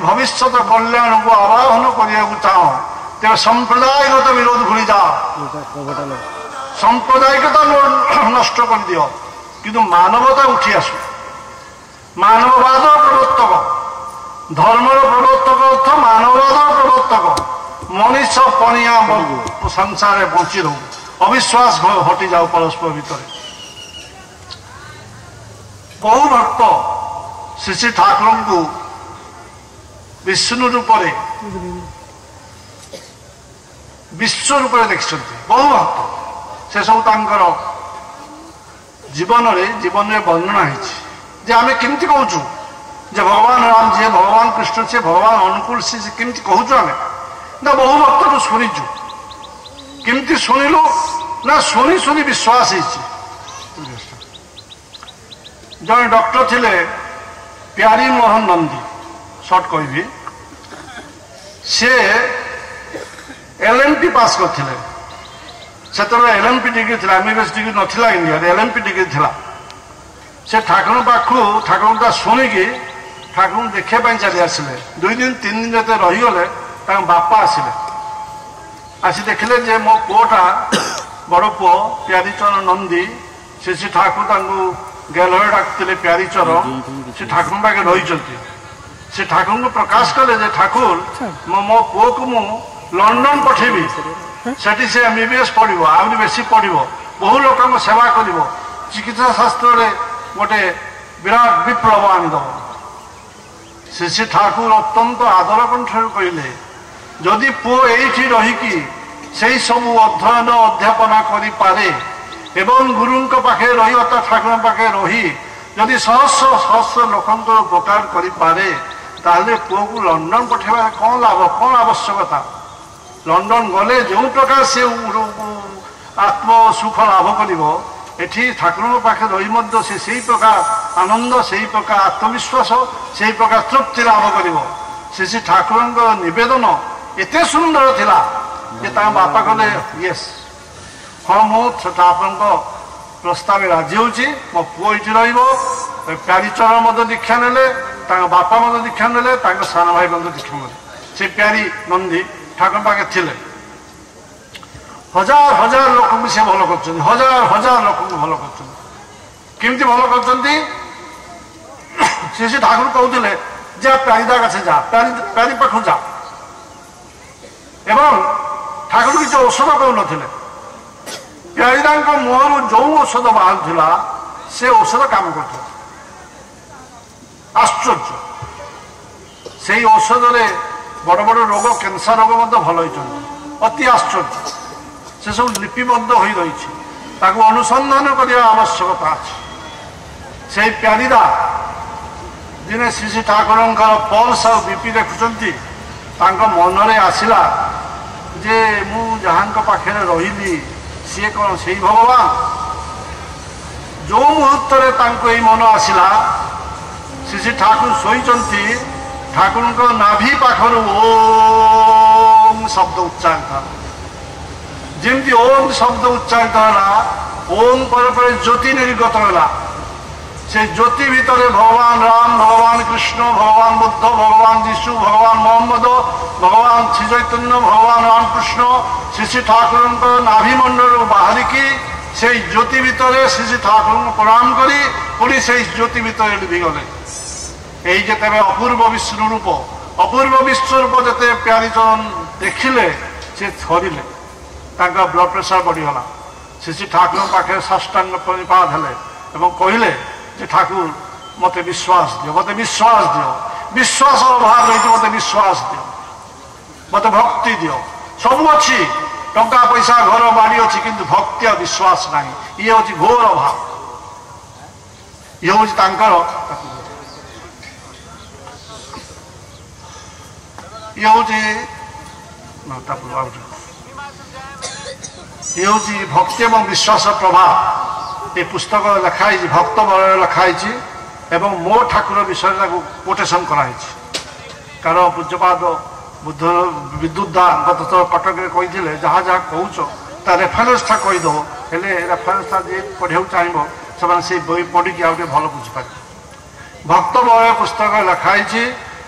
भविष्य कल्याण को आवाहन करने चाह तेरे सांप्रदायिकता विरोध भूली जा सांप्रदायिकता नष्ट कर दियो किंतु मानवता उठी आसु मानववाद प्रवर्तक धर्मर प्रवर्तक अर्थ मानववाद प्रवर्तक मनीष पणिया संसार बंची रहू अविश्वास हटि जाऊ परस्पर भितर बहु भक्त श्री श्री ठाकुर को विष्णु रूप विश्व रूप देखी बहु भक्त से सब जीवन में वर्णना है आम केमती कहूँ जे भगवान राम जी भगवान कृष्ण से भगवान अनुकूल सी केमती कहूँ आम ना बहु भक्त तो शुणीचु केमती शुणिलु ना शुणी शुणी विश्वास जन डॉक्टर थिले प्यारी मोहन नंदी सर्ट कहि से LMP पास करथिले सेतबे LMP डिग्री थिला एमबीबीएस डिग्री नथिला इंडिया LMP डिग्री थिला से ठाकुर पाखु ठाकुर ता सुनी कि ठाकुर देखे पाई चली आसिले 2 दिन 3 दिन जते रही गले तां बापा आसिले आसी देखले जे मो पुओटा बड़ पुओ प्यारी चरण नंदी से ठाकुर तांगु गेलर डाकतिले प्यारी चरण से ठाकुर पाके रही चलती से ठाकुर को प्रकाश कले जे ठाकुर मो पुओ को मु लंडन पठेबी सेठी से एमबीबीएस पढ़िबो आउरी बेसी पढ़िबो बहु लोकन सेवा करिबो चिकित्सा शास्त्र रे गोटे विराट विप्लव आनिदो से ठाकुर अत्यंत आदर कंठर कहले जदि पुओ एठी रहिकी सेही सब अध्ययन अध्यापना करि पारे एवं गुरुं पाखे रही अर्थात ठाकुर पाखे रही जदि सहस्र सहस्र लोकंकर उपकार करि पारे ताहले पुओ को लंडन पठेबा कौन लाभ कौन आवश्यकता लंडन गले जो प्रकार से आत्म सुख लाभ करिवो एठी ठाकुर पाखे रही मध्य से प्रकार आनंद से प्रकार आत्मविश्वास से प्रकार तृप्ति लाभ करिवो से ठाकुर निवेदन एते सुंदर थिला जे ता बापा कहले यस हाँ मुझे प्रस्ताव राजी हूँ मो पुओ ये प्यारी चरण मत दीक्षा ने बापा मत दीक्षा ने सान भाई मत दीक्षा ने से प्यारी नंदी ठाकुर पाखे थिले हजार हजार लोक से भल कर हजार हजार लोक भल करमती भल कर ठाकुर कहते जा प्यारीदा काছে जा प्यारी पाखु जा एवं ठाकुर किसी औषध कहून प्यारीदा मुहर जो औषध बाहर से औषध काम कर आश्चर्य से औषध बड़ बड़ रोग कैंसर रोग भल अति आश्चर्य से सब लिपिबद्ध हो रही अनुसंधान करने आवश्यकता अच्छे से प्यारीदा दिने श्री ठाकुर पल्स और बीपी देखुंट मनरे आसला जे मु जहाँ पाखे रही सी कौन से भगवान जो मुहूर्त मन आसला श्री ठाकुर शोचती ठाकुर नाभि पाखर ओम शब्द उच्चारित जमी ओम शब्द उच्चारित है ओम पर ज्योति निर्गत है से ज्योति भितर भगवान राम भगवान कृष्ण भगवान बुद्ध भगवान जीशु भगवान मोहम्मद भगवान श्री चैतन्य भगवान रामकृष्ण श्री ठाकुर नाभि मंडल बाहरिकी से ज्योति भितर श्री ठाकुर प्रणाम करी पुणी से ज्योति भितर लिभि गले यही जिते अपूर्व विष्णु रूप अपूर्व विश्व रूप जिते प्यारी चरण देखिले से थरिले ब्लड प्रेसर बढ़ीगला श्री ठाकुर पाखे साष्टांग प्रणिपात हेले एवं कहले जे ठाकुर मत विश्वास दियो मत विश्वास दियो विश्वास अभाव रही मत विश्वास दियो मत भक्ति दियो सब अच्छी टंका पैसा घर बाड़ी अच्छी किंतु भक्ति और विश्वास नहीं ये हूँ घोर अभाव ये हूँ ये हूँ भक्ति और विश्वास प्रभाव ये पुस्तक लिखाई भक्त बल लिखाई एवं मो ठाकुर विषय कोटेसन कराई कारण पूज्यपाद बुद्ध विद्युत दा गत थर कटक कही जहाँ जहाँ कहूच ता रेफरेन्स था कहीदेव हेले रेफरेन्स था जी पढ़ा चाहब से बही पढ़ी आउ भल बुझीपारे भक्त बल पुस्तक लिखाई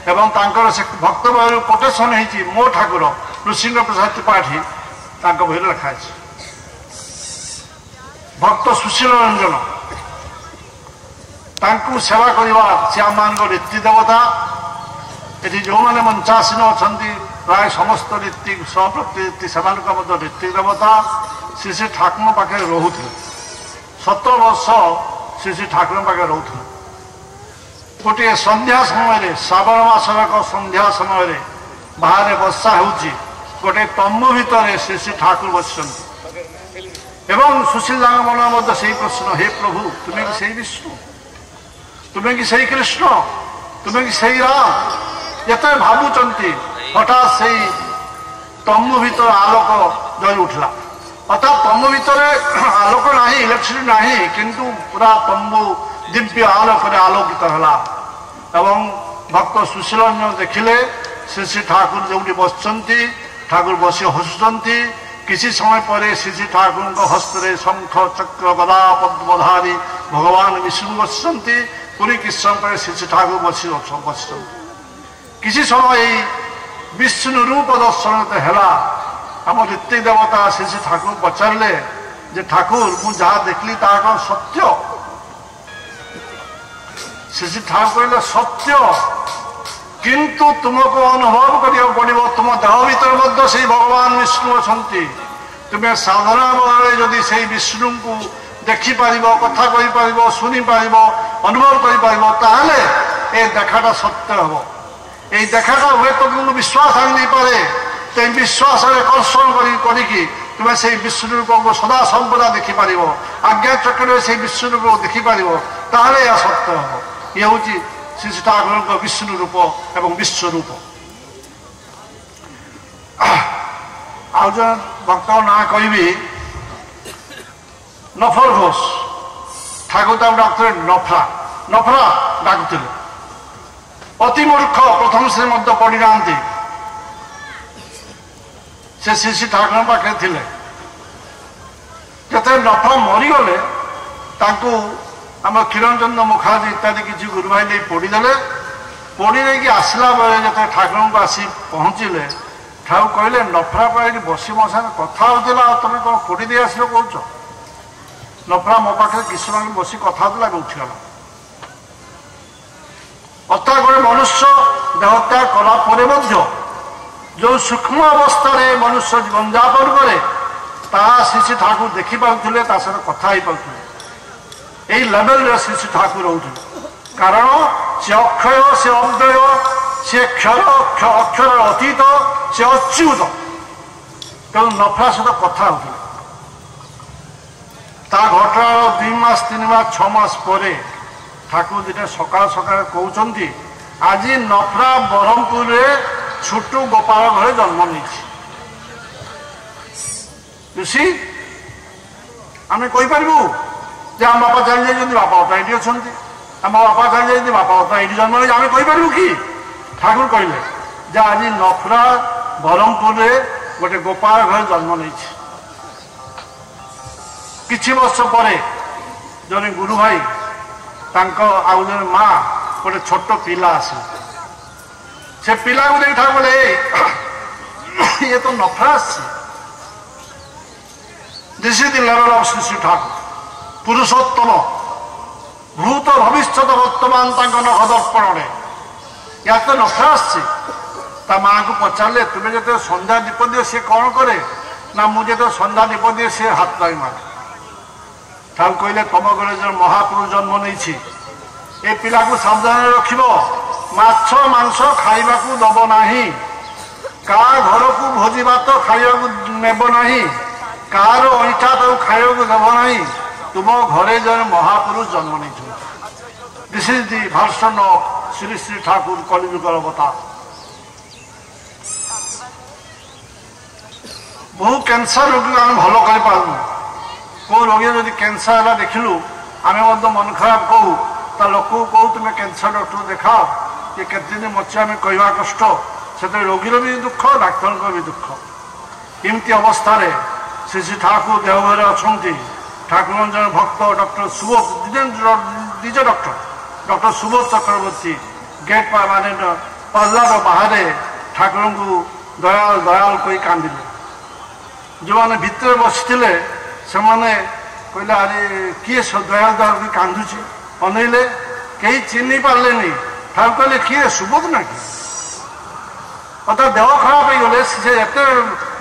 एवं से भक्त बल कोटेसन हो मो ठाकुर नृसिंह प्रसाद त्रिपाठी बही लिखाई भक्त सुशील रंजन सेवा करवा से आम रीति देवता ये जो मैंने मंचासीन अच्छा प्राय समस्त रीति सहप्रति से रीति देवता श्री ठाकुर पाखे रोते 17 वर्ष श्री ठाकुर पाखे रोते गोटे संध्या समय श्रावण मासर संध्या समय बाहर वर्षा हो गोटे तम्बू भितर श्री श्री ठाकुर बसुंट एवं सुशीला मन मध्य से प्रश्न हे प्रभु तुम्हें कि सही विष्णु तुम्हें कि सही कृष्ण तुम्हें कि सही राम ये भावुंट हठात से तम्बू भीतर आलोक जल उठला अर्थात तम्बू भीतर आलोक ना इलेक्ट्रिसिटी ना किंतु पूरा तम्बू दिव्य आलोक आलोकित है एवं भक्त सुशील देखिले श्री श्री ठाकुर जो बसुंट ठाकुर बसी हसुंट किसी समय पर श्री श्री ठाकुर हस्त शंख चक्र गदा पद्मधारी भगवान विष्णु बसुंट पूरी किसी समय पर श्री श्री ठाकुर बस किसी समय विष्णु रूप दर्शन है आम ऋत्विक देवता श्री श्री ठाकुर पचारे जे ठाकुर मुझे देखली ता कौन सत्य श्री श्री ठाकुर कहले सत्य किंतु तुमको अनुभव करिया पड़ो तुम देह भीतर से भगवान विष्णु अच्छा तुम्हें साधना बदले जदि से विष्णु को देखिपर कथा कहीपर शुणी पार अनुभव कर देखाटा सत्य हम ये देखाटा हुए तो तुमको विश्वास आनी पारे तो विश्वास कर्षण तुम्हें से विष्णु रूप को सदा संपदा देखिपर आज्ञा चक्र से विष्णु रूप को देखिपर ताहले यह सत्य हम ये हूँ श्री श्री ठाकुर विष्णु रूप एवं विश्वरूप आज जन भक्त ना कहि नफल घोष ठाकुर डाकुले नफरा नफरा डाकुले अति मूर्ख प्रथम श्री मध्य पढ़ी ना से श्री श्री ठाकुर पाखे थे जो नफरा मरीगले आम किरण चंद्र मुखार्जी इत्यादि किसी गुरु भाई नहीं पोड़ीदे पोड़ी नहीं आसला बेले जो ठाकुर को आसी पहुँचले ठाकुर कहले नफरा पर बसी मो साथ कथा होता तुम कौन पोड़ी दे आस कौच नफरा मो पाखे किसी समय बस कथा होता उठीगला अर्थात गोटे मनुष्य देहत्याग कला जो सूक्ष्म अवस्था मनुष्य जीवन यापन करे श्री श्री ठाकुर देखिपे कथा हो पाते यही लेवल श्री श्री ठाकुर रोचे कारण से अक्षय से अव्यय से क्षर अक्षर अतीत से अच्युत तेणु नफरा सहित कथा होता घटना 2 मास 3 मास 6 मास पर ठाकुर दिने सकाल सकाल कहते आज नफरा ब्रह्मपुर छोटू गोपाल घर जन्म नहीं आम कहीपर जे आम बापा चली जाइए बापा बापा ये अच्छा आम बापा चली जाइए बापा बापा ये जन्म नहीं आम कहीपर कि ठाकुर कहले जे आज नफरा ब्रह्मपुर गोटे गोपाल घर जन्म नहीं किछि वर्ष पर जन गुरु भाई आउ जन माँ गोटे छोट पिला आस से पिला को देख ठाकुर बोले ये तो नफरा this is the level of Shri Shri Thakur Purushottam भूत भविष्य वर्तमान नख दर्पण या तो नफरा ता माँ को पचारे तुम्हें जो सन्ध्या दीप दिए सी कौन करे ना मुझे तो सन्ध्या दीप दिए सी हाथ लगे मारे ठाकुर कहले तुम घर जो महापुरुष जन्म नहीं ए पिला को सावधान रख माछ मांस खाइबा दब ना का घर को भोजी भात खाइबा नेब ना कार अईठा खाइबा देव ना तुम घरे जन महापुरुष जन्म नहीं this is the version of Shri Shri Thakur कलिजुगर अवतार बहु कैंसर रोगी आम भल कर कौ रोगी जब कैंसर है देखिलु आम मन खराब कहू ता लोक कहू तुम्हें कैंसर डॉक्टर देखाओ ये केते दिन मचे आम कहवा कष्ट से रोगीर भी दुख डाक्तर भी दुख एमती अवस्था श्री श्री ठाकुर देवघर अच्छा ठाकुर जन भक्त डॉक्टर सुबोध निज डॉक्टर सुबोध चक्रवर्ती गेट माने पल्लार बाहर ठाकुर को दयाल दयाल कही कांदिले जो मैंने भितर बसते से कहले अरे किए दयाल दयाल कही कांदुची अनैले कहीं चिन्ह पारे नहीं ठाकुर कहले किए सुबोध ना कि अर्थात देह खराब हो गले से एत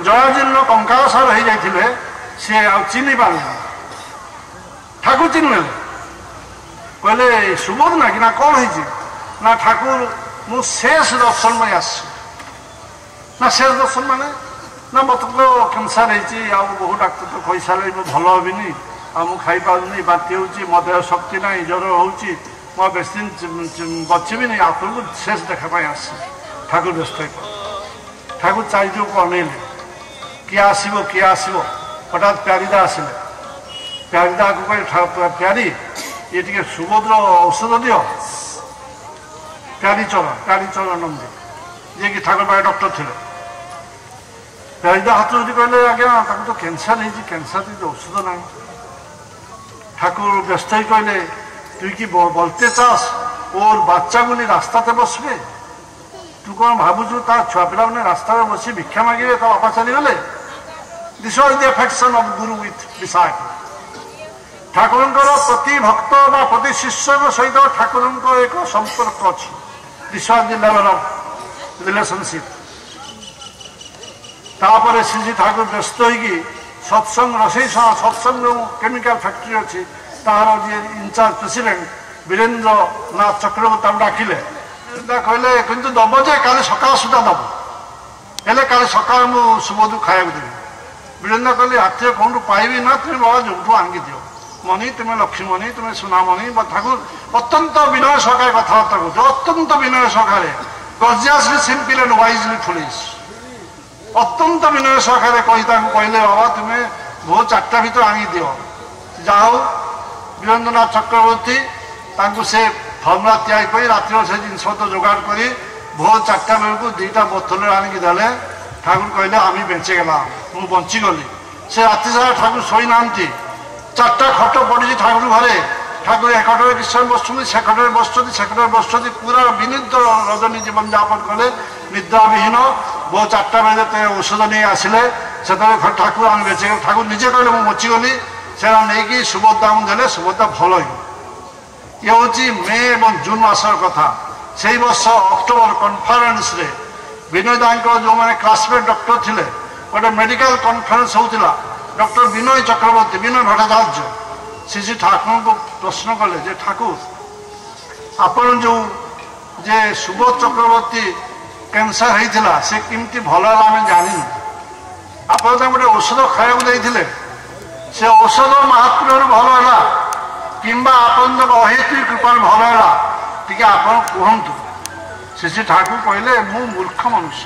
जयाजीर्ण कंकाल सार हो जाते सी चिन्ह पारे ठाकुर चिन्ह कहले सुबोध ना कि ना कौन है ठाकुर मु शेष दर्शन में आस ना शेष दर्शन माने ନା ମୋତେ ତ କ୍ୟାନ୍ସର ହେଇଛି ଆଉ ବହୁ ଡାକ୍ତର ତ କହିସାରିଲେ ମୁଁ ଭଲ ହେବିନି ଆଉ ମୁଁ ଖାଇପାରୁନି ବାନ୍ତି ହେଉଛି ମୋ ଦେହ ଶକ୍ତି ନାହିଁ ଜ୍ୱର ହେଉଛି ମୁଁ ଆଉ ବେଶୀ ଦିନ ବଚିବିନି ଆପଣଙ୍କୁ ଶେଷ ଦେଖା ପାଇଁ ଆସିଛି ଠାକୁର ବ୍ୟସ୍ତ ହେଇପଡ଼ିଲେ ଠାକୁର ଚାରିଦିଗକୁ ଅନେଇଲେ କିଏ ଆସିବ ହଠାତ୍ ପ୍ୟାରିଦା ଆସିଲେ ପ୍ୟାରିଦାକୁ କହିଲେ ପ୍ୟାରି ଇଏ ଟିକେ ସୁଭଦ୍ର ଔଷଧ ଦିଅ ପ୍ୟାରିଚରଣ ନନ୍ଦୀ ଯିଏକି ଠାକୁର ପାଖରେ ଡକ୍ଟର ଥିଲେ ପ୍ୟାରିଦା ହାତ ଯଦି କହିଲେ ଆଜ୍ଞା ତାକୁ ତ କ୍ୟାନ୍ସର ହେଇଛି କ୍ୟାନ୍ସର ଯଦି ଔଷଧ ନାହିଁ ଠାକୁର ବ୍ୟସ୍ତ ହେଇ କହିଲେ তুই কি বলতে চাস ওর বাচ্চাগুলি রাস্তাতে বসবে তু কোন ভাবুছু তার ছুয়া পিলাମାନେ রাস্তায় বসে ভিক্ষা মাগিবে তা বাপা চালিগলে this was the affection of guru with disciple ঠাকুরଙ୍କର প্রতি ভক্ত বা প্রতি শিষ্যଙ୍କ সহিত ঠাকুরଙ୍କ ଏକ সম্পর্ক ଅଛି this was the level of relationship তারপরে শ্রী ঠাকুর ব্যস্ত হইকি সৎসঙ্গ রসেই সৎসঙ্গ কেমিক্যাল ফ্যাক্টরি ଅଛି ତାହାର ଯିଏ ଇନଚାର୍ଜ ପ୍ରେସିଡେଣ୍ଟ ବୀରେନ୍ଦ୍ର ନାଥ ଚକ୍ରବର୍ତ୍ତୀ ତାକୁ ଡାକିଲେ କହିଲେ କିନ୍ତୁ ଦବ ଯେ କାଲି ସକାଳ ସୁଦ୍ଧା ଦବ ହେଲେ କାଲି ସକାଳେ ମୁଁ ସୁବୋଧକୁ ଖାଇବାକୁ ଦେବି ବୀରେନ୍ଦ୍ର କହିଲେ ରାତିରେ କୋଉଠୁ ପାଇବି ନା ତୁମେ ବାବା ଯୋଉଠୁ ଆଣିକି ଦିଅ ମଣି ତୁମେ ଲକ୍ଷ୍ମୀମଣି ତୁମେ ସୁନାମଣି ବା ଠାକୁର ଅତ୍ୟନ୍ତ ବିନୟ ସହକାରେ କଥାବାର୍ତ୍ତା କରୁଛ ଅତ୍ୟନ୍ତ ବିନୟ ସହକାରେ ଗର୍ଜିୟସଲି ସିମ୍ପଲ ଆଣ୍ଡ ୱାଇଜଲି ଫୁଲିଶ ଅତ୍ୟନ୍ତ ବିନୟ ସହକାରେ କହି ତାଙ୍କୁ କହିଲେ ବାବା ତୁମେ ଭୋର 4ଟା ଭିତରେ ଆଣିକି ଦିଅ ଯାହା ହଉ ବୀରେନ୍ଦ୍ରନାଥ ଚକ୍ରବର୍ତ୍ତୀ ତାଙ୍କୁ ସେ ଫର୍ମୁଲା ତିଆରି କରି ରାତିର ସେ ଜିନିଷପତ୍ର ଯୋଗାଡ଼ କରି ଭୋର 4ଟା ବେଳକୁ 2ଟା ବୋତଲରେ ଆଣିକି ଦେଲେ ଠାକୁର କହିଲେ ଆମେ ବେଞ୍ଚେଗଲା ମୁଁ ବଞ୍ଚିଗଲି ସେ ରାତି ସାରା ଠାକୁର ଶୋଇନାହାନ୍ତି 4ଟା ଖଟ ପଡ଼ିଛି ଠାକୁର ଘରେ ଠାକୁର ଏ ଖଟରେ କିଛି ସମୟ ବସୁଛନ୍ତି ସେ ଖଟରେ ବସୁଛନ୍ତି ପୁରା ବିନିଦ୍ର ରଜନୀ ଜୀବନଯାପନ କଲେ ନିଦ୍ରାବିହୀନ ଭୋର 4ଟା ବେଳେ ଯେତେ ଔଷଧ ନେଇ ଆସିଲେ ସେତେବେଳେ ଠାକୁର ଆମେ ବେଞ୍ଚେଗଲେ ଠାକୁର ନିଜେ କହିଲେ ମୁଁ ବଞ୍ଚିଗଲି ସେଟା ନେଇକି ସୁଭଦ୍ରାଙ୍କୁ ଦେଲେ ସୁଭଦ୍ରା ଭଲ ହେଇଗଲା ଇଏ ହେଉଛି ମେ ଏବଂ ଜୁନ୍ ମାସର କଥା ସେଇ ବର୍ଷ ଅକ୍ଟୋବର କନଫରେନ୍ସରେ ବିନୟ ଦାଙ୍କ ଯେଉଁମାନେ କ୍ଲାସମେଟ୍ ଡକ୍ଟର ଥିଲେ ଗୋଟେ ମେଡିକାଲ କନଫରେନ୍ସ ହେଉଥିଲା ଡକ୍ଟର ବିନୟ ଚକ୍ରବର୍ତ୍ତୀ ବିନୟ ଭଟ୍ଟାଚାର୍ଯ୍ୟ ଶ୍ରୀ ଠାକୁରଙ୍କୁ ପ୍ରଶ୍ନ କଲେ ଯେ ଠାକୁର ଆପଣ ଯେଉଁ ଯେ ସୁବୋଧ ଚକ୍ରବର୍ତ୍ତୀ କ୍ୟାନ୍ସର ହେଇଥିଲା ସେ କେମିତି ଭଲ ହେଲା ଆମେ ଜାଣିନୁ ଆପଣ ତାଙ୍କୁ ଗୋଟେ ଔଷଧ ଖାଇବାକୁ ଦେଇଥିଲେ ସେ ଔଷଧ ମହାତ୍ମ୍ୟରୁ ଭଲ ହେଲା କିମ୍ବା ଆପଣଙ୍କ ଅହେତୁକ କୃପାରୁ ଭଲ ହେଲା ଟିକେ ଆପଣ କୁହନ୍ତୁ ଶ୍ରୀ ଠାକୁର କହିଲେ ମୁଁ ମୂର୍ଖ ମନୁଷ୍ୟ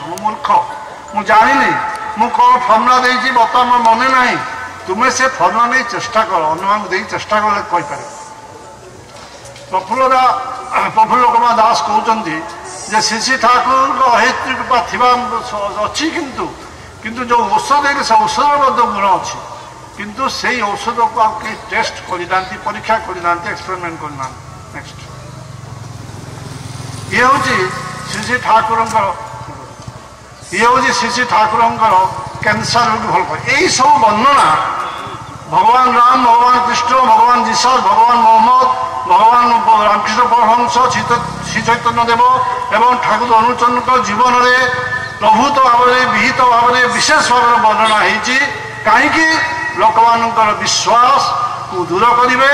ମୁଁ ଜାଣିନି ମୁଁ କ'ଣ ଫର୍ମୁଲା ଦେଇଛି ବର୍ତ୍ତମାନ ମୋର ମନେ ନାହିଁ ତୁମେ ସେ ଫର୍ମୁଲା ନେଇ ଚେଷ୍ଟା କର ଅନ୍ୟମାନଙ୍କୁ ଦେଇ ଚେଷ୍ଟା କଲେ କହିପାରିବ ପ୍ରଫୁଲ୍ଲ କୁମାର ଦାସ କହୁଛନ୍ତି ଯେ ଶ୍ରୀ ଠାକୁରଙ୍କ ଅହେତୁକ କୃପା ଥିବା ଅଛି କିନ୍ତୁ ଯେଉଁ ଔଷଧ ଦେଇଲେ ସେ ଔଷଧର ମଧ୍ୟ ଗୁଣ ଅଛି କିନ୍ତୁ ସେଇ ଔଷଧକୁ ଆଉ କେହି ଟେଷ୍ଟ କରିନାହାନ୍ତି ପରୀକ୍ଷା କରିନାହାନ୍ତି ଏକ୍ସପେରିମେଣ୍ଟ କରିନାହାନ୍ତି ନେକ୍ସଟ ଇଏ ହେଉଛି ଶ୍ରୀ ଠାକୁରଙ୍କର କ୍ୟାନ୍ସର ରୋଗୀ ଭଲ ପାଏ ଏହିସବୁ ବର୍ଣ୍ଣନା ଭଗବାନ ରାମ ଭଗବାନ କୃଷ୍ଣ ଭଗବାନ ଯିଶସ ଭଗବାନ ମହମ୍ମଦ ଭଗବାନ ରାମକୃଷ୍ଣ ପରମହଂସ ଶ୍ରୀ ଚୈତନ୍ୟ ଦେବ ଏବଂ ଠାକୁର ଅନୁଚରଣଙ୍କ ଜୀବନରେ ପ୍ରଭୂତ ଭାବରେ ବିହିତ ଭାବରେ ବିଶେଷ ଭାବରେ ବର୍ଣ୍ଣନା ହେଇଛି କାହିଁକି ଲୋକମାନଙ୍କର ବିଶ୍ୱାସକୁ ଦୂର କରିବେ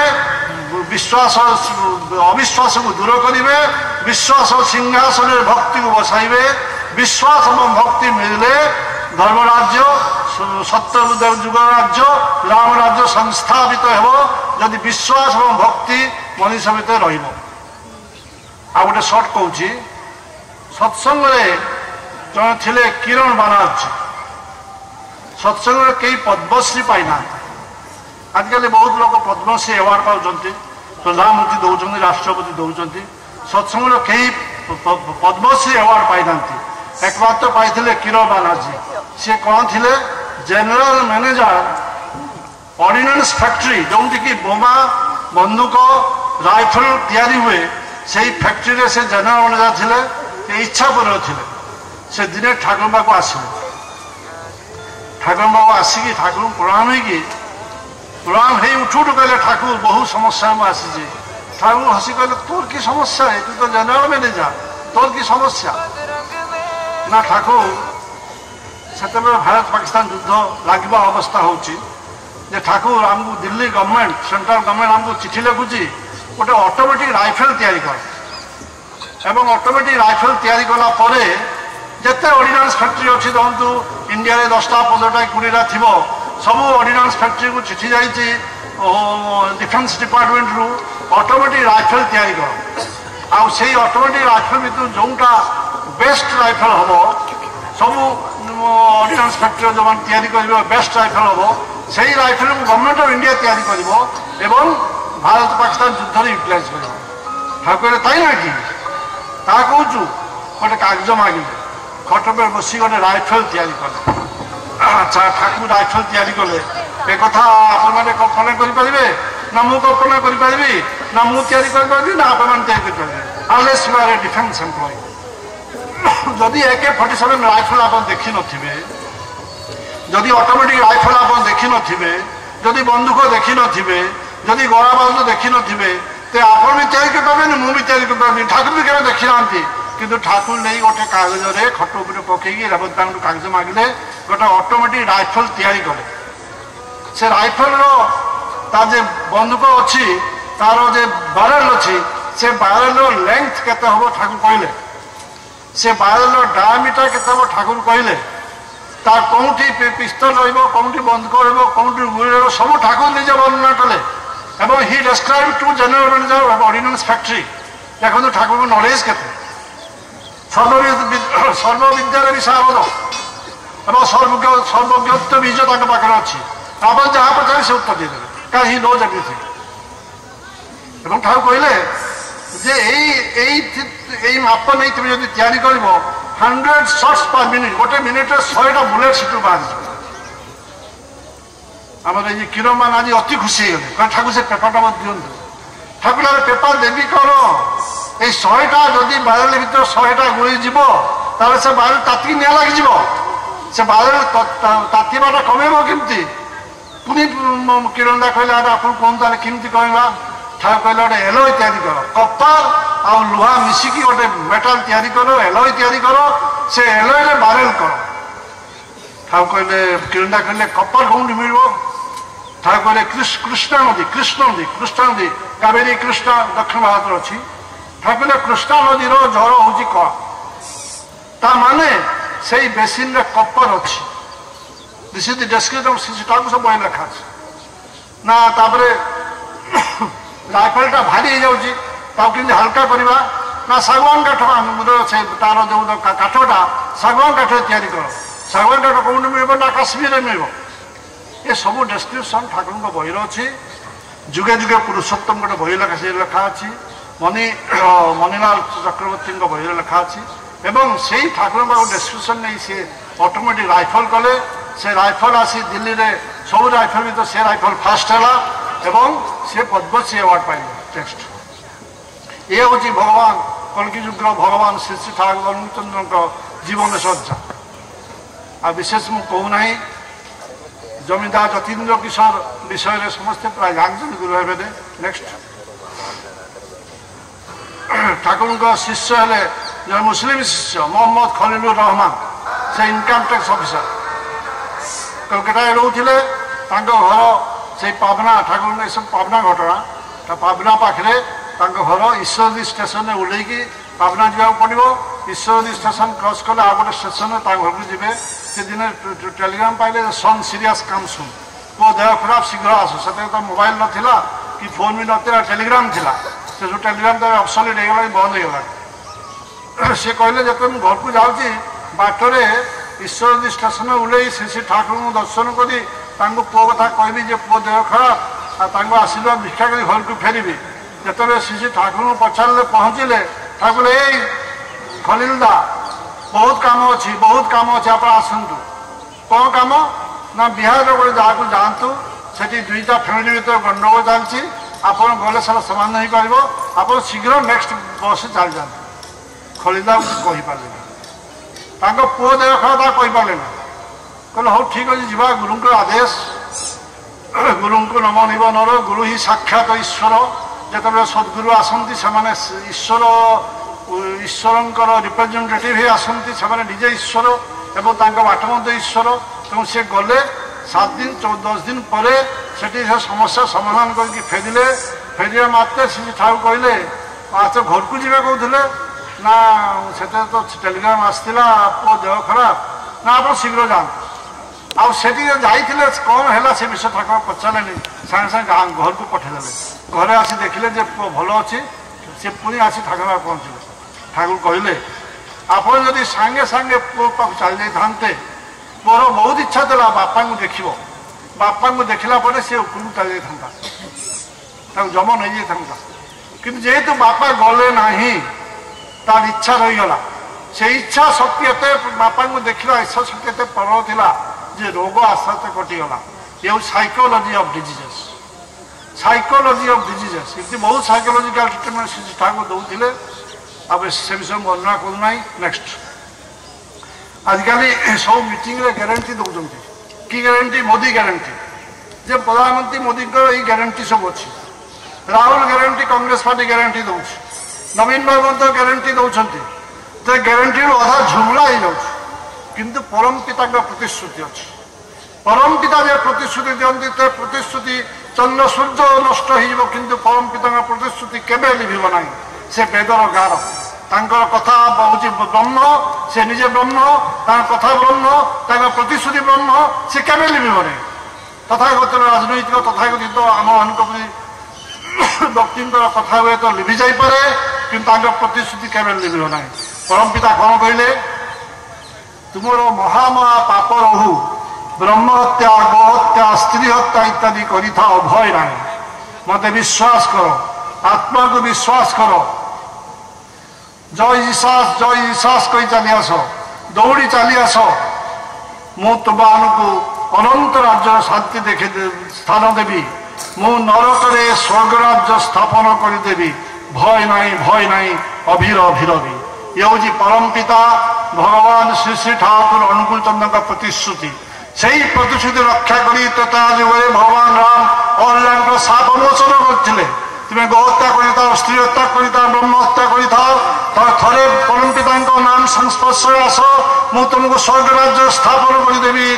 ଅବିଶ୍ୱାସକୁ ଦୂର କରିବେ ବିଶ୍ୱାସ ସିଂହାସନରେ ଭକ୍ତିକୁ ବସାଇବେ ବିଶ୍ୱାସ ଏବଂ ଭକ୍ତି ମିଳିଲେ ଧର୍ମରାଜ୍ୟ ସତ୍ୟ ଯୁଗ ରାଜ୍ୟ ରାମ ରାଜ୍ୟ ସଂସ୍ଥାପିତ ହେବ ଯଦି ବିଶ୍ୱାସ ଏବଂ ଭକ୍ତି ମଣିଷ ଭିତରେ ରହିବ ଆଉ ଗୋଟେ ସର୍ଟ କହୁଛି ସତ୍ସଙ୍ଗରେ ଜଣେ ଥିଲେ କିରଣ ବାନାର୍ଜୀ ସତ୍ସଙ୍ଗରେ କେହି ପଦ୍ମଶ୍ରୀ ପାଇନାହାନ୍ତି ଆଜିକାଲି ବହୁତ ଲୋକ ପଦ୍ମଶ୍ରୀ ଆୱାର୍ଡ ପାଉଛନ୍ତି ପ୍ରଧାନମନ୍ତ୍ରୀ ଦେଉଛନ୍ତି ରାଷ୍ଟ୍ରପତି ଦେଉଛନ୍ତି ସତ୍ସଙ୍ଗରେ କେହି ପଦ୍ମଶ୍ରୀ ଆୱାର୍ଡ ପାଇନାହାନ୍ତି একমাত্র পাইলে কিরণ বানার্জী সে কোন ଥିଲେ জেনারেল ম্যানেজর অর্ডিন্যান্স ফ্যাক্টরি যেটিকি বোমা বন্দুক রাইফল তৈরি হুয়ে সেই ফ্যাক্টরি সে জেনারেল ম্যানেজর ଥିଲେ ইচ্ছাপুর ଥିଲେ সে দিনে ঠাকুর পাখু আসলে ঠাকুর পাখু আসিকি ঠাকুর প্রণাম হইকি প্রণাম হয়ে উঠু উঠু কহিলে ঠাকুর বহু সমস্যা মু আসিছি ঠাকুর হসি কহিলে তোর কি সমস্যা তুই তো জেনারেল ম্যানেজর তোর কি সমস্যা না ঠাকুর সেতবে ভারত পাকিস্তান যুদ্ধ লাগবা অবস্থা হচ্ছে যে ঠাকুর আমি দিল্লি গভর্নমেন্ট সেন্ট্রাল গভর্নমেন্ট আমি চিঠি লিখুছি গোটে অটোমেটিক রাইফেল তৈরি কর এবং অটোমেটিক রাইফেল তৈরি কলা পরে যেতে অর্ডিনাল ऑर्डिनेंस फैक्ट्री अच्छी देखु इंडिया 10टा 15टा 20टा थी सब ऑर्डिनेंस फैक्ट्री को चिठी जाइए डिफेन्स डिपार्टमेंट रु ऑटोमेटिक राइफल तैयारी कर आउ से ऑटोमेटिक राइफल भितर जोटा बेस्ट राइफल हम सब ऑर्डिनेंस फैक्ट्री जो तैयारी कर बेस्ट राइफल हम से राइफल को गवर्नमेंट ऑफ इंडिया तैयारी कर भारत पाकिस्तान युद्ध यूटिलाइज कर ताई ना कि कहूँ गोटे कागज मागिले खट पे बस गोटे राइफल तैयारी कले अच्छा ठाकुर राइफल तैयारी कले एक कथा आपने कल्पना करेंगे ना मु कल्पना करी ना मु तैयारी करी ना आप तैयारी करेंगे unless you are a defence employ जदि AK-47 राइफल आप देखी नथिबे जदि ऑटोमेटिक राइफल आप देखी नथिबे जदि बंदूक देखी नथिबे जदि गोला बारूद देखी नथिबे तो आप भी तैयारी करेंगे मु भी तैयारी करें ठाकुर भी केवल देखी ना किंतु ठाकुर नहीं गोटे कागज खट उपर पकईकि रेवती कागज मागिले गोटे ऑटोमेटिक राइफल तैयारी कले से राइफल रे बंदूक अच्छी तार जे बारेल अच्छी से बारेल लेंथ केते हम ठाकुर कहले से बारेल डायमीटर केते हम ठाकुर कहले तार कौटी पिस्तल रौटी बंदूक रौटी गुली सब ठाकुर निजे वर्णना कले एवं he describe to general manager of ordnance factory देखो ठाकुर को नॉलेज केते सर्वविद्यार विशारद एवं सर्वज्ञत्व बीज पाखे अच्छी आप जहाँ पचारे से उत्तर देदेवे क्या ही नोज एवरीथिंग एवं ठाकुर कहले जे माप नहीं तुम जब तैयारी कर 100 शॉट्स पर मिनिट गोटे मिनिट 100टा बुलेट सीटू बाहर आम ये किरण मान आज अति खुशी हो गले ठाकुर से पेपरटा मत दिंतु ठाकुर पेपर देवी कौन ये 100टा जदि बारेल भर 100टा गुड़ी जीव ताले से बारेल ताती निया लगी से बारेल तातीबाटा कमेब केमती पुणी किरण दा कहले आप कहता केमती कमेबा ठाकुर कहले गोटे एलॉय तैयारी कर कपर आ लुहा मिसिकी गोटे मेटाल तैयारी कर एलॉय तैयारी कर से एलॉय रे बारेल कर ठाकुर कहले किरण दा कहले कपर कौन मिल ठाकुर कहले कृष्णा नदी कावेरी कृष्णा दक्षिण भारत अच्छी ठाकुर कृष्णा नदी जल हूँ कला माने से बेसिन रे कपर अच्छी this is the description Thakur सब बही लिखा ना तापरे राइफलटा भारी हो जाऊँगी कि हल्का करवा ना सागवान काठ से तार जो काठटा सागवान काठ तैयारी कर सागवान काठ कौन मिल ना काश्मीर मिल ये सब डिस्क्रिप्शन ठाकुर बही अच्छी जुगे जुगे पुरुषोत्तम गोटे बही लिखा अच्छी मणिलाल चक्रवर्ती बही लिखा अच्छी एवं से ठाकुर डिस्क्रिप्शन नहीं सी ऑटोमेटिक राइफल कले से राइफल आसी दिल्ली रे सब राइफल भी तो से राइफल फास्ट है एवं से पद्मश्री अवार्ड पाइल टेक्स्ट ये हूँ भगवान कल्कि युग भगवान श्री श्री ठाकुर अनुचंद्र जीवन सज्जा आ विशेष मु कहूना जमींदार जतीन्द्र किशोर विषय समस्ते प्राय जानते गुरु हे नेक्स्ट ठाकुर शिष्य हेले जो मुस्लिम शिष्य मोहम्मद खलीलुर रहमान से इनकम टैक्स ऑफिसर कलकत्ता रोते घर से पाबना ठाकुर ये सब पाबना घटना पाबना पाखे घर ईश्वरदी स्टेशन ओह्लैकी पाबना जावाक पड़ो ईश्वरदी स्टेशन क्रॉस कले आ गए स्टेशन घर को जी से दिन टेलीग्राम पाइले सन सीरियस काम सुन पो देह खराब शीघ्र आसो से तो मोबाइल नाला कि फोन भी नाला टेलीग्राम था से जो टेलीग्राम तो अबसोल्यूट हो गला बंद हो गला सी कहले जो मुझे घर को जाऊँगी बाटरे ईश्वरदी स्टेशन ओह्लैई श्री ठाकुर को दर्शन करी पुओ कथा कहली जे पुओ देह खराब आशीर्वाद भिक्षा कर घर को फेरबी जिते श्री ठाकुर को पचारे पहुँचले ठाकुर ए खलील दा बहुत काम अच्छी आप आसतु कौन काम ना बिहार गोटे जहाँ जातु से दुईटा फैमिली भर गंडगोल चलती आप गले सारा समान नहीं पार आप शीघ्र नेक्स्ट बस चल जाते खलील दा कही पारे पुओ देह खराब कहीपारे ना कहले हाँ ठीक अच्छे जा गुरु आदेश गुरु को नम निबनर गुरु ही साक्षात ईश्वर जो सद्गुरु आसती से ईश्वर रिप्रेजेंटेटिव ही आसती से निजे ईश्वर एवं बाटमत ईश्वर तेणु सी गले 7 दिन 10 दिन पर से समस्या समाधान करके फेरिले मात्र श्री ठाकुर कहले आज घर को जी कहते ନା ସେଟା ତ ଟେଲିଗ୍ରାମ ଆସିଥିଲା ପୁଅ ଦେହ ଖରାପ, ନା ଆପଣ ଶୀଘ୍ର ଯାଆନ୍ତୁ। ଆଉ ସେଠି ଯାଇଥିଲେ କ'ଣ ହେଲା ସେ ବିଷୟ ଠାକୁର ପଚାରିଲେନି, ସାଙ୍ଗେ ସାଙ୍ଗେ ଘରକୁ ପଠେଇଦେଲେ। ଘରେ ଆସି ଦେଖିଲେ ଯେ ପୁଅ ଭଲ ଅଛି, ସେ ପୁଣି ଆସି ଠାକୁର ପହଞ୍ଚିଲେ। ଠାକୁର କହିଲେ ଆପଣ ଯଦି ସାଙ୍ଗେ ସାଙ୍ଗେ ପୁଅ ପାଖକୁ ଚାଲି ଯାଇଥାନ୍ତେ, ପୁଅର ବହୁତ ଇଚ୍ଛା ଥିଲା ବାପାଙ୍କୁ ଦେଖିବ, ବାପାଙ୍କୁ ଦେଖିଲା ପରେ ସେ ଉପରକୁ ଚାଲି ଯାଇଥାନ୍ତା, ତାକୁ ଯମ ନେଇଯାଇଥାନ୍ତା। କିନ୍ତୁ ଯେହେତୁ ବାପା ଗଲେ ନାହିଁ, ତାର ଇଚ୍ଛା ରହିଗଲା। ସେ ଇଚ୍ଛା ଶକ୍ତି ଏତେ ବାପାଙ୍କୁ ଦେଖିଲା ଇଚ୍ଛା ଶକ୍ତି ଏତେ ପ୍ରବଳ ଥିଲା ଯେ ରୋଗ ଆସ୍ତେ ଆସ୍ତେ କଟିଗଲା। ଇଏ ହେଉଛି psychology of diseases. Psychology of diseases ଏମିତି ବହୁତ ସାଇକୋଲୋଜିକାଲ ଟ୍ରିଟମେଣ୍ଟ ଠାକୁର ଦେଉଥିଲେ। ଆଉ ସେ ବିଷୟ ମୁଁ ବର୍ଣ୍ଣନା କରୁନାହିଁ। ନେକ୍ସଟ, ଆଜିକାଲି ସବୁ ମିଟିଂରେ ଗ୍ୟାରେଣ୍ଟି ଦେଉଛନ୍ତି। କି ଗ୍ୟାରେଣ୍ଟି? ମୋଦି ଗ୍ୟାରେଣ୍ଟି, ଯେ ପ୍ରଧାନମନ୍ତ୍ରୀ ମୋଦିଙ୍କର ଏଇ ଗ୍ୟାରେଣ୍ଟି ସବୁ ଅଛି। Rahul guarantee, Congress party guarantee ଦେଉଛି, ନବୀନ ବାବୁ ମଧ୍ୟ ଗ୍ୟାରେଣ୍ଟି ଦେଉଛନ୍ତି। ସେ ଗ୍ୟାରେଣ୍ଟିରୁ ଅଧା ଝୁମୁଳା ହେଇଯାଉଛି। କିନ୍ତୁ ପରମ ପିତାଙ୍କ ପ୍ରତିଶ୍ରୁତି ଅଛି। ପରମ ପିତା ଯେ ପ୍ରତିଶ୍ରୁତି ଦିଅନ୍ତି, ସେ ପ୍ରତିଶ୍ରୁତି ଚନ୍ଦ୍ର ସୂର୍ଯ୍ୟ ନଷ୍ଟ ହେଇଯିବ, କିନ୍ତୁ ପରମ ପିତାଙ୍କ ପ୍ରତିଶ୍ରୁତି କେବେ ଲିଭିବ ନାହିଁ। ସେ ବେଦର ଗାର, ତାଙ୍କର କଥା ହେଉଛି ବ୍ରହ୍ମ, ସେ ନିଜେ ବ୍ରହ୍ମ, ତାଙ୍କ କଥା ବ୍ରହ୍ମ, ତାଙ୍କ ପ୍ରତିଶ୍ରୁତି ବ୍ରହ୍ମ, ସେ କେବେ ଲିଭିବ ନାହିଁ। ତଥାଗତ ରାଜନୈତିକ ତଥାଗତିତ ଆମମାନଙ୍କ ପ୍ରତି ବ୍ୟକ୍ତିଙ୍କର କଥା ହୁଏତ ଲିଭି ଯାଇପାରେ, କିନ୍ତୁ ତାଙ୍କ ପ୍ରତିଶ୍ରୁତି କେବେ ଲିଭିବ ନାହିଁ। ପରମ ପିତା କ'ଣ କହିଲେ? ତୁମର ମହାମହା ପାପ ରହୁ, ବ୍ରହ୍ମ ହତ୍ୟା, ଗୋହତ୍ୟା, ସ୍ତ୍ରୀ ହତ୍ୟା ଇତ୍ୟାଦି କରିଥାଅ, ଭୟ ନାହିଁ। ମୋତେ ବିଶ୍ୱାସ କର, ଆତ୍ମାକୁ ବିଶ୍ୱାସ କର, ଜୟ ଇଶାସ କହି ଚାଲି ଆସ, ଦୌଡ଼ି ଚାଲି ଆସ। ମୁଁ ତୁମମାନଙ୍କୁ ଅନନ୍ତ ରାଜ୍ୟର ଶାନ୍ତି ସ୍ଥାନ ଦେବି, ମୁଁ ନରକରେ ସ୍ୱର୍ଗରାଜ୍ୟ ସ୍ଥାପନ କରିଦେବି। ଭୟ ନାହିଁ, ଭୟ ନାହିଁ, ଅଭିର ଅଭିରବି। ଇଏ ହେଉଛି ପରମ ପିତା ଭଗବାନ ଶ୍ରୀ ଶ୍ରୀ ଠାକୁର ଅନୁକୂଳ ଚନ୍ଦ୍ରଙ୍କ ପ୍ରତିଶ୍ରୁତି। ସେହି ପ୍ରତିଶ୍ରୁତି ରକ୍ଷା କରି ତ୍ରେତା ଯୁଗରେ ଭଗବାନ ରାମ ଅହଲ୍ୟାଙ୍କ ଶାପ ମୋଚନ କରିଥିଲେ। ତୁମେ ଗୋହତ୍ୟା କରିଥାଅ, ସ୍ତ୍ରୀ ହତ୍ୟା କରିଥାଅ, ବ୍ରହ୍ମ ହତ୍ୟା କରିଥାଅ, ଥରେ ପରମ ପିତାଙ୍କ ନାମ ସଂସ୍ପର୍ଶରେ ଆସ, ମୁଁ ତୁମକୁ ସ୍ୱର୍ଗ ରାଜ୍ୟ ସ୍ଥାପନ କରିଦେବି।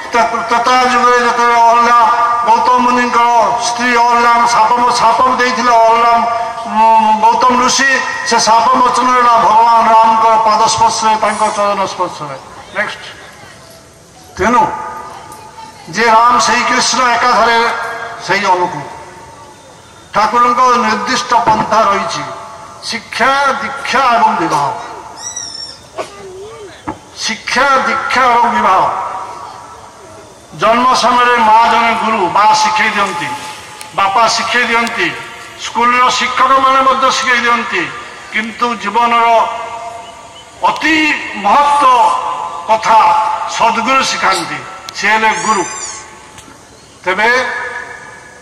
ତ୍ରେତା ଯୁଗରେ ଯେତେବେଳେ ଅହଲ୍ୟା ଗୌତମ ମୁନିଙ୍କର ସ୍ତ୍ରୀ ଅହଲ୍ୟାଙ୍କ ଶାପ ଦେଇଥିଲେ, ଅହଲ୍ୟା ଗୌତମ ଋଷି, ସେ ଶାପ ମୋଚନ ହେଲା ଭଗବାନ ରାମଙ୍କର ପାଦ ସ୍ପର୍ଶରେ, ତାଙ୍କ ଚରଣ ସ୍ପର୍ଶରେ। ନେକ୍ସଟ, ତେଣୁ ଯେ ରାମ ସେଇ କୃଷ୍ଣ ଏକାଧାରେ ସେଇ ଅନୁକୂଳ। ଠାକୁରଙ୍କ ନିର୍ଦ୍ଦିଷ୍ଟ ପନ୍ଥା ରହିଛି, ଶିକ୍ଷା, ଦୀକ୍ଷା ଏବଂ ବିବାହ। ଶିକ୍ଷା, ଦୀକ୍ଷା ଏବଂ ବିବାହ। ଜନ୍ମ ସମୟରେ ମା ଜଣେ ଗୁରୁ, ମା ଶିଖେଇ ଦିଅନ୍ତି, ବାପା ଶିଖେଇ ଦିଅନ୍ତି, ସ୍କୁଲର ଶିକ୍ଷକମାନେ ମଧ୍ୟ ଶିଖେଇ ଦିଅନ୍ତି। କିନ୍ତୁ ଜୀବନର ଅତି ମହତ୍ଵ କଥା ସଦ୍ଗୁରୁ ଶିଖାନ୍ତି, ସେ ହେଲେ ଗୁରୁ। ତେବେ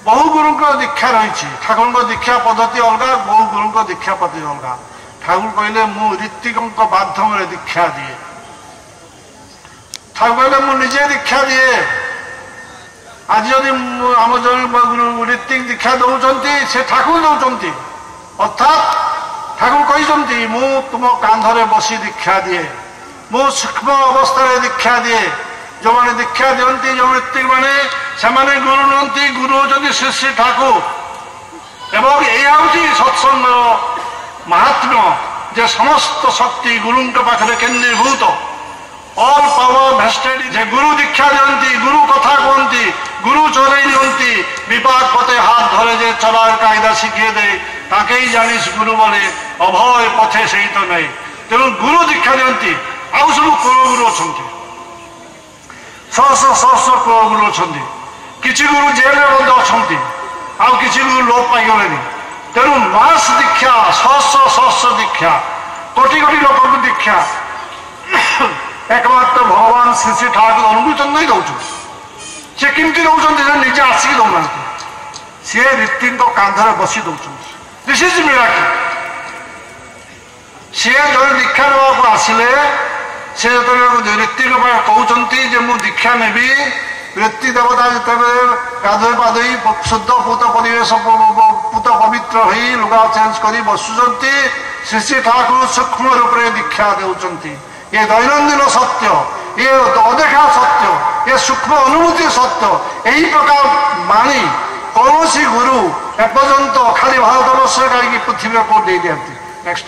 ବହୁ ଗୁରୁଙ୍କ ଦୀକ୍ଷା ରହିଛି। ଠାକୁରଙ୍କ ଦୀକ୍ଷା ପଦ୍ଧତି ଅଲଗା, ବହୁ ଗୁରୁଙ୍କ ଦୀକ୍ଷା ପଦ୍ଧତି ଅଲଗା। ଠାକୁର କହିଲେ ମୁଁ ଋତ୍ତିକଙ୍କ ମାଧ୍ୟମରେ ଦୀକ୍ଷା ଦିଏ। ଠାକୁର କହିଲେ ମୁଁ ନିଜେ ଦୀକ୍ଷା ଦିଏ। ଆଜି ଯଦି ଆମ ଜଣେ ଋତ୍ତିକ ଦୀକ୍ଷା ଦେଉଛନ୍ତି, ସେ ଠାକୁର ଦେଉଛନ୍ତି। ଅର୍ଥାତ୍ ଠାକୁର କହିଛନ୍ତି ମୁଁ ତୁମ କାନ୍ଧରେ ବସି ଦୀକ୍ଷା ଦିଏ, ମୁଁ ସୂକ୍ଷ୍ମ ଅବସ୍ଥାରେ ଦୀକ୍ଷା ଦିଏ। ଯେଉଁମାନେ ଦୀକ୍ଷା ଦିଅନ୍ତି, ଯେଉଁ ଋତ୍ତିକ ମାନେ, ସେମାନେ ଗୁରୁ ନୁହନ୍ତି, ଗୁରୁ ହେଉଛନ୍ତି ଶ୍ରୀ ଶ୍ରୀ ଠାକୁର। ଏବଂ ଏଇଆ ହେଉଛି ସତ୍ସଙ୍ଗର ମାହାତ୍ମ୍ୟ, ଯେ ସମସ୍ତ ଶକ୍ତି ଗୁରୁଙ୍କ ପାଖରେ କେନ୍ଦ୍ରୀଭୂତ। All power vested. ଯେ ଗୁରୁ ଦୀକ୍ଷା ଦିଅନ୍ତି, ଗୁରୁ କଥା କୁହନ୍ତି, ଗୁରୁ ଚଲେଇ ଦିଅନ୍ତି, ବିପାକ ପଥେ ହାତ ଧরে যে চলার কায়দা শিখিয়ে দেয়, তাকেই জানিস গুরু বলে, অভয় পথে সেই তো নেই। তেমন গুরু দীক্ষা দিଅନ୍ତି। ଆଉ ସବୁ କୁଳଗୁରୁ ଅଛନ୍ତି, ଶହ କୁଳଗୁରୁ ଅଛନ୍ତି। କିଛି ଗୁରୁ ଜେଲରେ ମଧ୍ୟ ଅଛନ୍ତି, ଆଉ କିଛି ଗୁରୁ ଲୋପ ପାଇଗଲେଣି। ତେଣୁ ମାସ ଦୀକ୍ଷା, ଶହ ଦୀକ୍ଷା, କୋଟି କୋଟି ଲୋକଙ୍କୁ ଦୀକ୍ଷା একমাত্র ভগবান শ্রী শ্রী ঠাকুর অনুকূলচন্দ্র দৌঁଛନ୍ତି। সে কেମିତି ଦଉଛନ୍ତି? ସେ ନିଜେ ଆସିକି ଦଉନାହାନ୍ତି, ସେ ଋତ୍ତିଙ୍କ କାନ୍ଧରେ ବସି ଦଉଛନ୍ତି। This is miracle. ସିଏ ଜଣେ ଦୀକ୍ଷା ନେବାକୁ ଆସିଲେ, ସେ ଯେତେବେଳେ ଋତ୍ତିଙ୍କ ପାଇଁ କହୁଛନ୍ତି ଯେ ମୁଁ ଦୀକ୍ଷା ନେବି, ଋତ୍ତି ଦେବତା ଯେତେବେଳେ ଗାଧୋଇ ପାଧୋଇ ଶୁଦ୍ଧ ପୂତ ପରିବେଶ ପୂତ ପବିତ୍ର ହୋଇ ଲୁଗା ଚେଞ୍ଜ କରି ବସୁଛନ୍ତି, ଶ୍ରୀ ଶ୍ରୀ ଠାକୁର ସୂକ୍ଷ୍ମ ରୂପରେ ଦୀକ୍ଷା ଦେଉଛନ୍ତି। ये दैनंदिन सत्य, ये अदेखा सत्य, ये सूक्ष्म अनुभूति सत्य। यही प्रकार मानी कौन सी गुरु एपर्यंत खाली भारत वर्ष कहीं पृथ्वी को दे दिखाती। नेक्स्ट,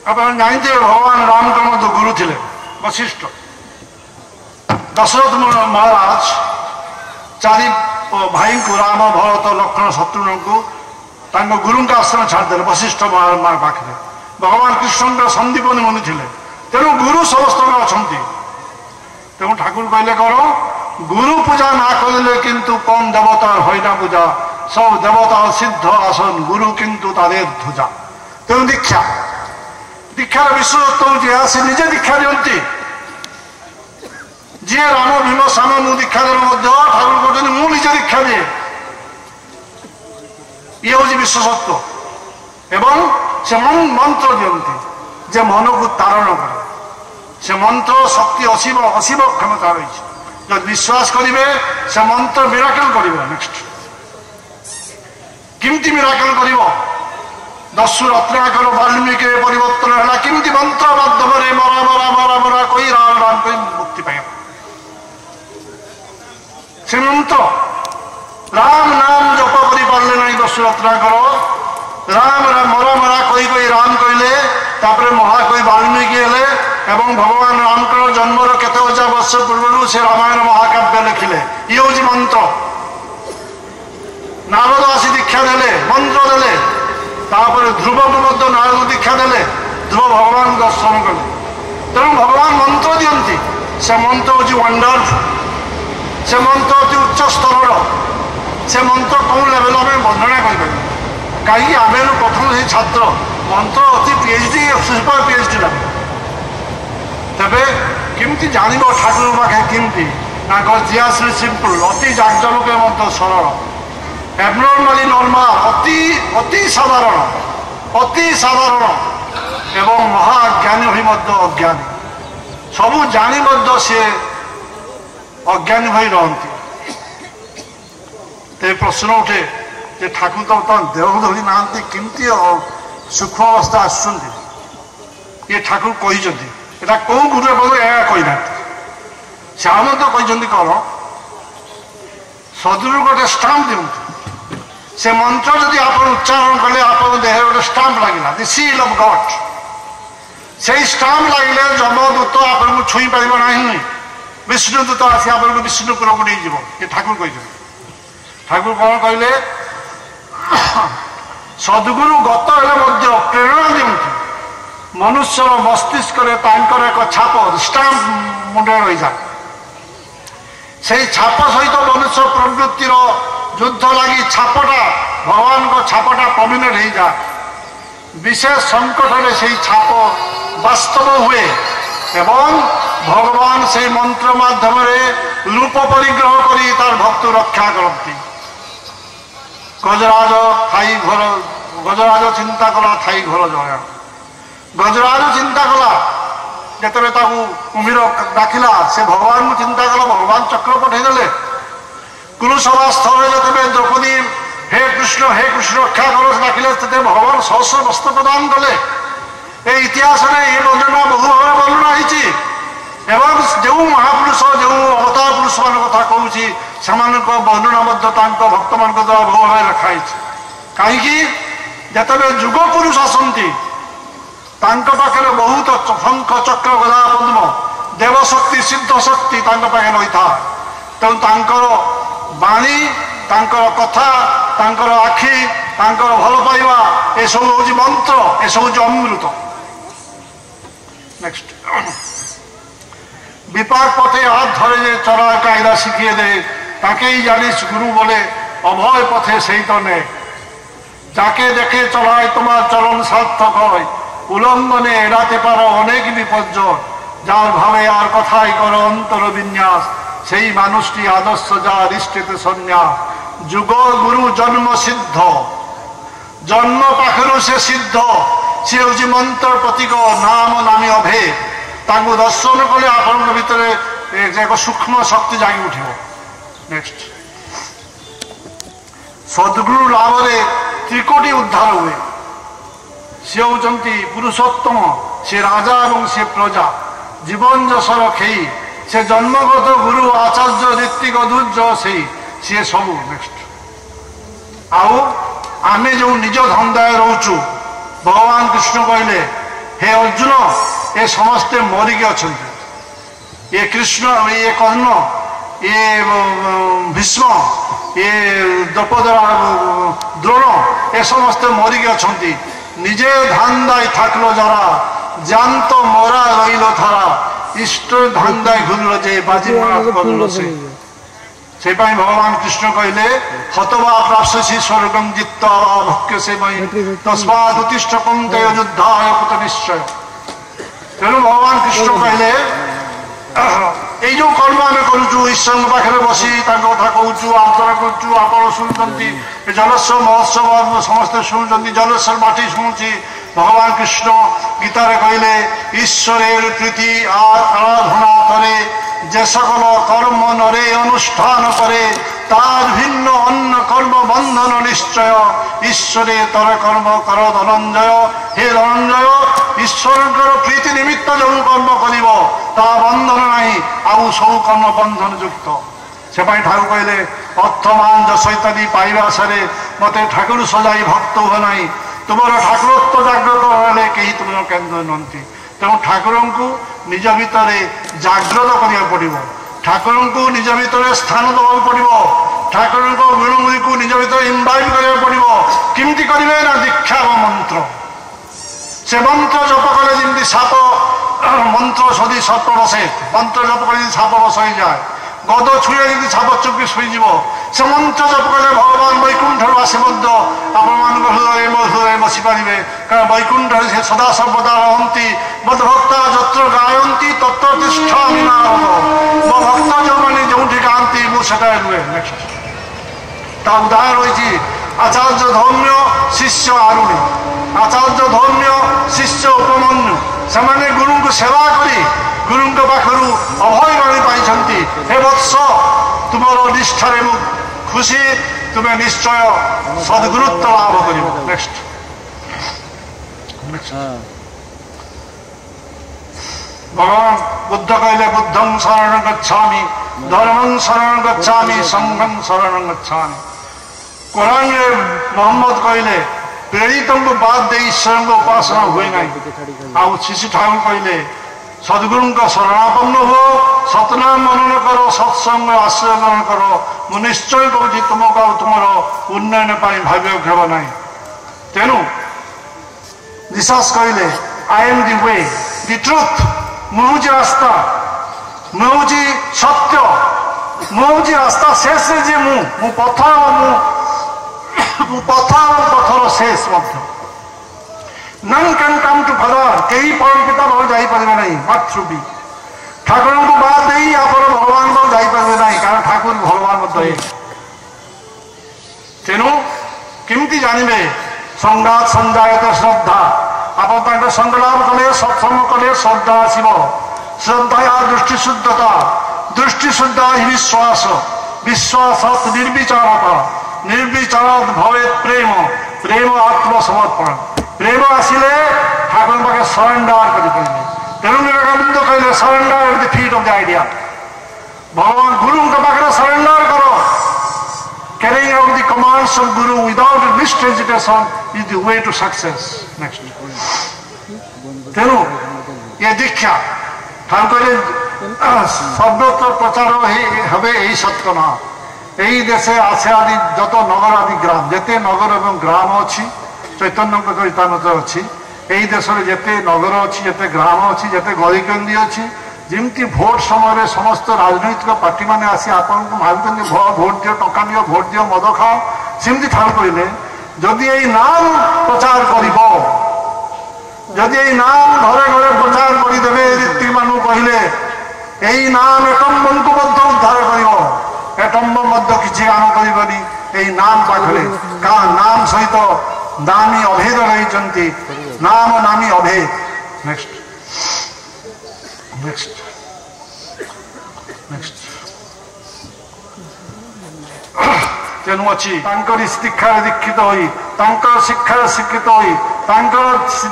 ଆପଣ ଜାଣିଥିବେ ଭଗବାନ ରାମଙ୍କର ମଧ୍ୟ ଗୁରୁ ଥିଲେ ବଶିଷ୍ଠ। ଦଶରଥ ମହାରାଜ ଚାରି ଭାଇଙ୍କୁ ରାମ ଭରତ ଲକ୍ଷ୍ମଣ ଶତ୍ରୁଘ୍ନଙ୍କୁ ତାଙ୍କ ଗୁରୁଙ୍କ ଆଶ୍ରମ ଛାଡ଼ିଦେଲେ ବଶିଷ୍ଠ ମହାରାଜ ପାଖରେ। ଭଗବାନ କୃଷ୍ଣଙ୍କର ସନ୍ଦୀପନୀ ମୁନି ଥିଲେ, ତେଣୁ ଗୁରୁ ସମସ୍ତଙ୍କର ଅଛନ୍ତି। ତେଣୁ ଠାକୁର କହିଲେ କ'ଣ, গুরু পূজা না করলে কিন্তু কোন দেবতার হয় না পূজা, সব দেবতার সিদ্ধ আসন, গুরু কিন্তু তাদের ধ্বজা। তেমন দীক্ষা, দীক্ষার বিশেষত্ব হচ্ছে সে নিজে দীক্ষা দিয়ନ୍ତି। ଯିଏ ରାମ ଭୀମ ସାମ ମୁଁ ଦୀକ୍ଷା ଦେଲେ ମଧ୍ୟ ଠାକୁର କହୁଛନ୍ତି ମୁଁ ନିଜେ ଦୀକ୍ଷା ଦିଏ। ଇଏ ହଉଛି ବିଶେଷତ୍ୱ। ଏବଂ ସେ ମନ୍ତ୍ର ଦିଅନ୍ତି ଯେ ମନକୁ ତାରଣ କରେ। ସେ ମନ୍ତ୍ର ଶକ୍ତି ଅସୀମ କ୍ଷମତା ରହିଛି। ଯଦି ବିଶ୍ୱାସ କରିବେ ସେ ମନ୍ତ୍ର ମିରାକଲ କରିବ। ନେକ୍ସଟ କେମିତି ମିରାକଲ କରିବ? ଦସ୍ୟୁ ରତ୍ନାକର ବାଲ୍ମୀକିରେ ପରିବର୍ତ୍ତନ ହେଲା କେମିତି ମନ୍ତ୍ର ମାଧ୍ୟମରେ ମରା ମରା ମରା ମରା କହି ରାମ ରାମ କହି ମୁକ୍ତି ପାଇବ। ସେ ମନ୍ତ୍ର ରାମ ନାମ ଜପ କରିପାରିଲେ ନାହିଁ ଦସ୍ୟୁ ରତ୍ନାକର, ରାମ ମରା ମରା କହି କହି ରାମ କହିଲେ, ତାପରେ ମହାକବି ବାଲ୍ମୀକି ହେଲେ ଏବଂ ଭଗବାନ ରାମଙ୍କର ଜନ୍ମର କେତେ ହଜାର ବର୍ଷ ପୂର୍ବରୁ ସେ ରାମାୟଣ ମହାକାବ୍ୟ ଲେଖିଲେ। ଇଏ ହଉଛି ମନ୍ତ୍ର। ନାରଦ ଆସି ଦୀକ୍ଷା ଦେଲେ, ମନ୍ତ୍ର ଦେଲେ, ତାପରେ ଧ୍ରୁବକୁ ମଧ୍ୟ ନାରଦ ଦୀକ୍ଷା ଦେଲେ, ଧ୍ରୁବ ଭଗବାନଙ୍କୁ ଦର୍ଶନ କଲେ। ତେଣୁ ଭଗବାନ ମନ୍ତ୍ର ଦିଅନ୍ତି। ସେ ମନ୍ତ୍ର ହଉଛି ୱାଣ୍ଡରଫୁଲ, ସେ ମନ୍ତ୍ର ଅତି ଉଚ୍ଚ ସ୍ତରର। ସେ ମନ୍ତ୍ର କେଉଁ ଲେଭେଲ ଆମେ ବର୍ଣ୍ଣନା କରିପାରିବୁ, କାହିଁକି ଆମେ ପ୍ରଥମ ସେଇ ଛାତ୍ର, ମନ୍ତ୍ର ଅତି PhD ସୁପର PhD ଲାଗେ। ତେବେ କେମିତି ଜାଣିବ ଠାକୁର ପାଖେ କେମିତି? ତାଙ୍କର ଜିଆଶ୍ରୀ ସିମ୍ପଲ, ଅତି ଜାକଜମକ ମଧ୍ୟ ସରଳ, ଏବନର୍ମାଲି ନର୍ମାଲ, ଅତି ସାଧାରଣ, ଅତି ସାଧାରଣ ଏବଂ ମହାଜ୍ଞାନୀ ହୋଇ ମଧ୍ୟ ଅଜ୍ଞାନୀ। ସବୁ ଜାଣି ମଧ୍ୟ ସିଏ ଅଜ୍ଞାନୀ ହୋଇ ରହନ୍ତି। ତେବେ ପ୍ରଶ୍ନ ଉଠେ ଯେ ଠାକୁର ତ ବର୍ତ୍ତମାନ ଦେହ ଧରି ନାହାନ୍ତି, କେମିତି ସୂକ୍ଷ୍ମ ଅବସ୍ଥା ଆସୁଛନ୍ତି? ଇଏ ଠାକୁର କହିଛନ୍ତି। এটা କେଉଁ ଗୁରୁ ଏହା କହିନାହାନ୍ତି। ସେ ଆଉ ମଧ୍ୟ କହିଛନ୍ତି କ'ଣ, ସଦରୁ ଗୋଟେ ଷ୍ଟାମ୍ପ ଦିଅନ୍ତୁ। ସେ ମନ୍ତ୍ର ଯଦି ଆପଣ ଉଚ୍ଚାରଣ କଲେ ଆପଣଙ୍କ ଦେହରେ ଗୋଟେ ଷ୍ଟାମ୍ପ ଲାଗିଲା, ଦି ସିଲ୍ ଅଫ୍ ଗଡ୍। ସେଇ ଷ୍ଟାମ୍ପ ଲାଗିଲେ ଯମଦୂତ ଆପଣଙ୍କୁ ଛୁଇଁ ପାରିବ ନାହିଁ, ବିଷ୍ଣୁ ଦୂତ ଆସି ଆପଣଙ୍କୁ ବିଷ୍ଣୁପୁରକୁ ନେଇଯିବ। ଏ ଠାକୁର କହିଛନ୍ତି। ଠାକୁର କ'ଣ କହିଲେ, ସଦ୍ଗୁରୁ ଗତ ହେଲେ ମଧ୍ୟ ପ୍ରେରଣା ଦିଅନ୍ତି। ମନୁଷ୍ୟର ମସ୍ତିଷ୍କରେ ତାଙ୍କର ଏକ ଛାପ ଷ୍ଟାମ୍ପ ମୁଣ୍ଡରେ ରହିଯାଏ। ସେଇ ଛାପ ସହିତ ମନୁଷ୍ୟ ପ୍ରବୃତ୍ତିର ଯୁଦ୍ଧ ଲାଗି ଛାପଟା, ଭଗବାନଙ୍କ ଛାପଟା ପର୍ମାନେଣ୍ଟ ହେଇଯାଏ। ବିଶେଷ ସଙ୍କଟରେ ସେଇ ଛାପ ବାସ୍ତବ ହୁଏ ଏବଂ ଭଗବାନ ସେଇ ମନ୍ତ୍ର ମାଧ୍ୟମରେ ରୂପ ପରିଗ୍ରହ କରି ତାର ଭକ୍ତ ରକ୍ଷା କରନ୍ତି। ଗଜରାଜ ଚିନ୍ତା କଲା ଥାଇ ଘର ଜଳା। ଗଜରାଜ ଚିନ୍ତା କଲା, ଯେତେବେଳେ ତାକୁ କୁମ୍ଭୀର ଡାକିଲା ସେ ଭଗବାନଙ୍କୁ ଚିନ୍ତା କଲା, ଭଗବାନ ଚକ୍ର ପଠେଇଦେଲେ। କୁରୁସଭା ସ୍ଥଳରେ ଯେତେବେଳେ ଦ୍ରୌପଦୀ ହେ କୃଷ୍ଣ ରକ୍ଷା କର ଡାକିଲେ, ସେତେବେଳେ ଭଗବାନ ସହସ୍ର ବସ୍ତ୍ର ପ୍ରଦାନ କଲେ। ଏ ଇତିହାସରେ ଏ ବର୍ଣ୍ଣନା ବହୁ ଭାବରେ ବର୍ଣ୍ଣନା ହେଇଛି ଏବଂ ଯେଉଁ ମହାପୁରୁଷ, ଯେଉଁ ଅବତାର ପୁରୁଷମାନଙ୍କ କଥା କହୁଛି ସେମାନଙ୍କ ବର୍ଣ୍ଣନା ମଧ୍ୟ ତାଙ୍କ ଭକ୍ତମାନଙ୍କ ଦ୍ୱାରା ବହୁ ଭାବରେ ଲେଖା ହେଇଛି। କାହିଁକି? ଯେତେବେଳେ ଯୁଗ ପୁରୁଷ ଆସନ୍ତି ତାଙ୍କ ପାଖରେ ବହୁତ ଶଙ୍ଖ ଚକ୍ର ଗଦା ପଦ୍ମ ଦେବଶକ୍ତି ସିଦ୍ଧ ଶକ୍ତି ତାଙ୍କ ପାଖରେ ରହିଥାଏ। ତେଣୁ ତାଙ୍କର ବାଣୀ, ତାଙ୍କର କଥା, ତାଙ୍କର ଆଖି, ତାଙ୍କର ଭଲ ପାଇବା ଏସବୁ ହେଉଛି ମନ୍ତ୍ର, ଏସବୁ ହେଉଛି ଅମୃତ। নেক্সট বিপাক পথে হাত ধরে যে চলা কায়দা শিখিয়ে দেয় তাকেই জানিস গুরু বলে, অভয় পথে সেই তো নে। যাকে দেখে চলায় তোমার চলন সার্থক হয়, উলঙ্ঘনে এড়াতে পারো অনেক বিপর্যয়। যার ভাবে আর কথাই করো অন্তর বিন্যাস, সেই মানুষটি আদর্শ যার ইষ্টিতে সন্ন্যাস। যুগ গুরু জন্ম সিদ্ধ, জন্ম পাখରୁ ସେ ସିଦ୍ଧ, ସେ ହେଉଛି ମନ୍ତ୍ର ପ୍ରତୀକ, ନାମ ନାମୀ ଅଭେଦ। ତାଙ୍କୁ ଦର୍ଶନ କଲେ ଆପଣଙ୍କ ଭିତରେ ଏକ ସୂକ୍ଷ୍ମ ଶକ୍ତି ଜାଗି ଉଠିବ। ନେକ୍ସଟ, ସଦ୍ଗୁରୁ ଲାଭରେ ତ୍ରିକୋଟି ଉଦ୍ଧାର ହୁଏ। ସେ ହେଉଛନ୍ତି ପୁରୁଷୋତ୍ତମ, ସେ ରାଜା ଏବଂ ସେ ପ୍ରଜା, ଜୀବନ ଯଶର ଖେଇ, ସେ ଜନ୍ମଗତ ଗୁରୁ ଆଚାର୍ଯ୍ୟ ରୀତିକ ଦୁର୍ଯ୍ୟ ସେଇ, ସିଏ ସବୁ। ନେକ୍ସଟ, ଆଉ ଆମେ ଯେଉଁ ନିଜ ଧନ୍ଦାରେ ରହୁଛୁ, ଭଗବାନ କୃଷ୍ଣ କହିଲେ हे अर्जुन ए समस्ते मरिकी अच्छा ये कृष्ण ये कर्ण ये भीष्म ये द्रौपदी द्रोण ए समस्ते मरिकी अच्छा निजे धांदाय थाकलो जरा जानत मरा रहिल थारा इष्ट धांदाय घुरल जे बाजी करल से भगवान कृष्ण कहले हतवा प्राप्स्यसि स्वर्गं जित्वा भक्ष्यसे मयि तस्मात् उत्तिष्ठ कौन्तेय युद्धाय कुत निश्चय। तेणु भगवान कृष्ण कहले এই যে কর্ম আমি করুছু ঈশ্বর পাখে বসি তার কথা কৌছু আলোচনা করছু আপন শুনছেন জলস্বর মহোৎসব সমস্ত শুনছেন জলস্বর মাটি শুনছি ভগবান কৃষ্ণ গীতারে কহিলে ঈশ্বরের প্রীতি আরাধনা করে যে সকল কর্ম নরে অনুষ্ঠান করে তার ভিন্ন অন্য কর্ম বন্ধন নিশ্চয় ঈশ্বরে তর কর্ম কর ধনঞ্জয় হে ধনঞ্জয় ঈশ্বরଙ୍କର ପ୍ରୀତି ନିମିତ୍ତ ଯେଉଁ କର୍ମ କରିବ ତା ବନ୍ଧନ ନାହିଁ ଆଉ ସବୁ କର୍ମ ବନ୍ଧନ ଯୁକ୍ତ। ସେପାଇଁ ଠାକୁର କହିଲେ ଅର୍ଥମାନ ଯଶ ଇତ୍ୟାଦି ପାଇବା ଆଶାରେ ମୋତେ ଠାକୁର ସଜାଇ ଭକ୍ତ ହୁଅ ନାହିଁ ତୁମର ଠାକୁରତ୍ୱ ଜାଗ୍ରତ ହେଲେ କେହି ତୁମର କେନ୍ଦ୍ର ନୁହନ୍ତି। ତେଣୁ ଠାକୁରଙ୍କୁ ନିଜ ଭିତରେ ଜାଗ୍ରତ କରିବାକୁ ପଡ଼ିବ ଠାକୁରଙ୍କୁ ନିଜ ଭିତରେ ସ୍ଥାନ ଦେବାକୁ ପଡ଼ିବ ଠାକୁରଙ୍କ ଗୁଣଗୁଡ଼ିକୁ ନିଜ ଭିତରେ ଇମ୍ବାଇବ୍ କରିବାକୁ ପଡ଼ିବ। କେମିତି କରିବେ ନା ଦୀକ୍ଷା ମନ୍ତ୍ର से मंत्र जप कले जमी साप मंत्र सदी सर्प बसे मंत्र जप कले साप बसई जाए गद छुए जमी साप चुपी शुईज से मंत्र जप कले भगवान वैकुंठ आसे आपण हृदय हृदय बसी पारे कारण वैकुंठ से सदा सर्वदा रहती मत भक्ता जत्र गायती तत्र तिष्ठामि नारद मो भक्त जो मैंने जो गाँति मुझे रुए नेक्स्ट ता उदाहरण रही आचार्य धौम्य शिष्य आरुणि आचार्य धौम्य शिष्य उपमन्यु से गुरु को सेवा करी गुरु पाखु अभय बाणी पाई हे वत्स तुम निष्ठारे मु खुशी तुम्हें निश्चय सद्गुरुत्व लाभ कर। नेक्स्ट भगवान बुद्ध कहले बुद्धं शरणं गच्छामि धर्मं शरणं गच्छामि संघं शरणं गच्छामि। कुरान में मोहम्मद कहले प्रेरित को बाद दे ईश्वर को उपासना हुए ना शिशु ठाकुर कहले सद्गुरु का शरणापन्न हो सतनाम मनन करो सत्संग आश्रय ग्रहण करो मु निश्चय कहूँ तुमको तुम उन्नयन भाव्य हेब ना। तेणु जीसस कहले I am the way the truth मुझे रास्ता मुझे सत्य मुझे रास्ता शेष जे मु पथ पथा पथर शेष none can come to father कई परम पिता भाव जापर ना मातृ भी ठाकुर को बाद दे आप भगवान को जापर ना कारण ठाकुर भगवान तेणु केमती जानवे संगात संजायत श्रद्धा आप संगलाभ कले सत्संग कले श्रद्धा आसब श्रद्धा दृष्टि शुद्धता दृष्टि शुद्धा विश्वास विश्वास निर्विचारता निर्विचार भवे प्रेम प्रेम आत्मसमर्पण प्रेम आसिले ठाकुर पाखे सरेंडर कर तेणु विवेकानंद कहले surrender at the feet of the idea भगवान गुरु पाखे सरेंडर करो carrying out the commands of guru without least hesitation is the way to success. Next तेणु ये दीक्षा ठाकुर सर्वत्र प्रचार हे यही सत्य ना यही देशे आसे आदि जत नगर आदि ग्राम जिते नगर एवं ग्राम अच्छी चैतन्य चैतन्य अच्छी यही देश में जिते नगर अच्छी जिते ग्राम अच्छी जिते गलिकंदी अच्छी जमती भोट समय समस्त राजनैतिक पार्टी मैंने आसी आपको भावी भोट दियो टंका नियो भोट दियो मद खाओ सेमती ठाकुर कहले जदि यही नाम प्रचार जदि यही नाम घरे घरे प्रचार करदे रीति मानू कहले यही नाम एकम्बन को उद्धार कर एटम्ब किसी काम करनी नाम पाखे का नाम सहित नामी अभेद रही नाम नामी अभेद। नेक्स्ट नेक्स्ट नेक्स्ट तेणु अच्छी शिक्षा दीक्षित हो शिक्षा शिक्षित हो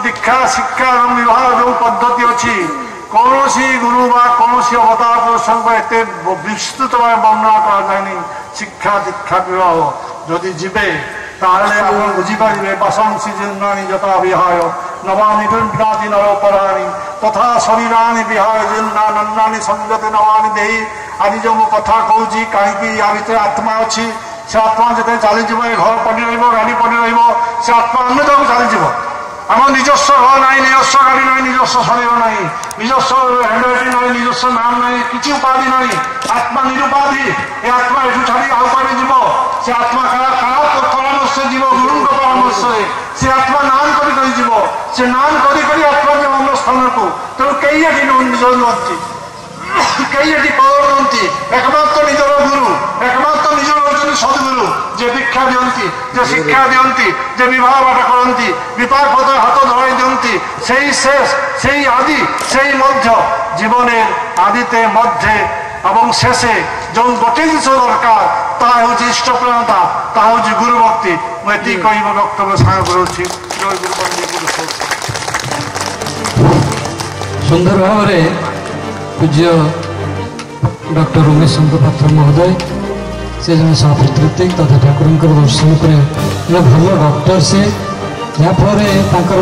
दीक्षा शिक्षा और विवाह जो पद्धति अच्छी कौन सी गुरु बा कौन सी अवतार पुरुषों एत विस्तृत भाव वर्णना कर शिक्षा दीक्षा विवाह जदि जीवे ताहले आपण बुझिपारे बसंसी जीर्णानि यथा विहाय नवानि गृह्णाति नरोपराणि तथा शरीराणि विहाय जीर्णानन्नानि संयते नवानि देहि आज जो मु कथा कहूँ कहीं या भितर आत्मा अच्छी से आत्मा जिते चली घर पड़ी गाड़ी पड़ी से आत्मा अन्य जगह चली आम निजस्व घर ना निजस्व गाड़ी ना निजस्व शरीर ना निजस्व हैंडराइटिंग ना निजस्व नाम ना किसी उपाधि ना आत्मा निरुपाधि ये आत्मा यू छाड़ी आउ पारे जीव से आत्मा परामर्श जीव गुरु परामर्श से आत्मा नान करी जीव से नान करी आत्मा जीव अन्य स्थान को तेणु कई निज नुहति कई कहती एकमात्र निजर गुरु एकमात्र निजर होती सदगुरु जे दीक्षा दिखती जे शिक्षा दिखती जे विवाह बाट करती विपाक पद हाथ धराई दिखती से शेष से आदि से मध्य जीवने आदिते मध्य एवं शेषे जो गोटे जिस दरकार ताहूँ इष्टप्रियता ताहूँ गुरु भक्ति मुझे कह वक्तव्य साग करुच्ची सुंदर भाव पूज्य डॉक्टर उमेश चंद्र पात्र महोदय से जन सभापति तथा ठाकुर दर्शन पर भल डॉक्टर से जहाँफल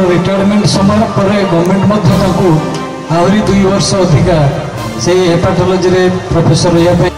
रिटायरमेंट समय पर गवर्नमेंट आहरी 2 वर्ष अधिका से हेपाटोलोजी प्रोफेसर रहा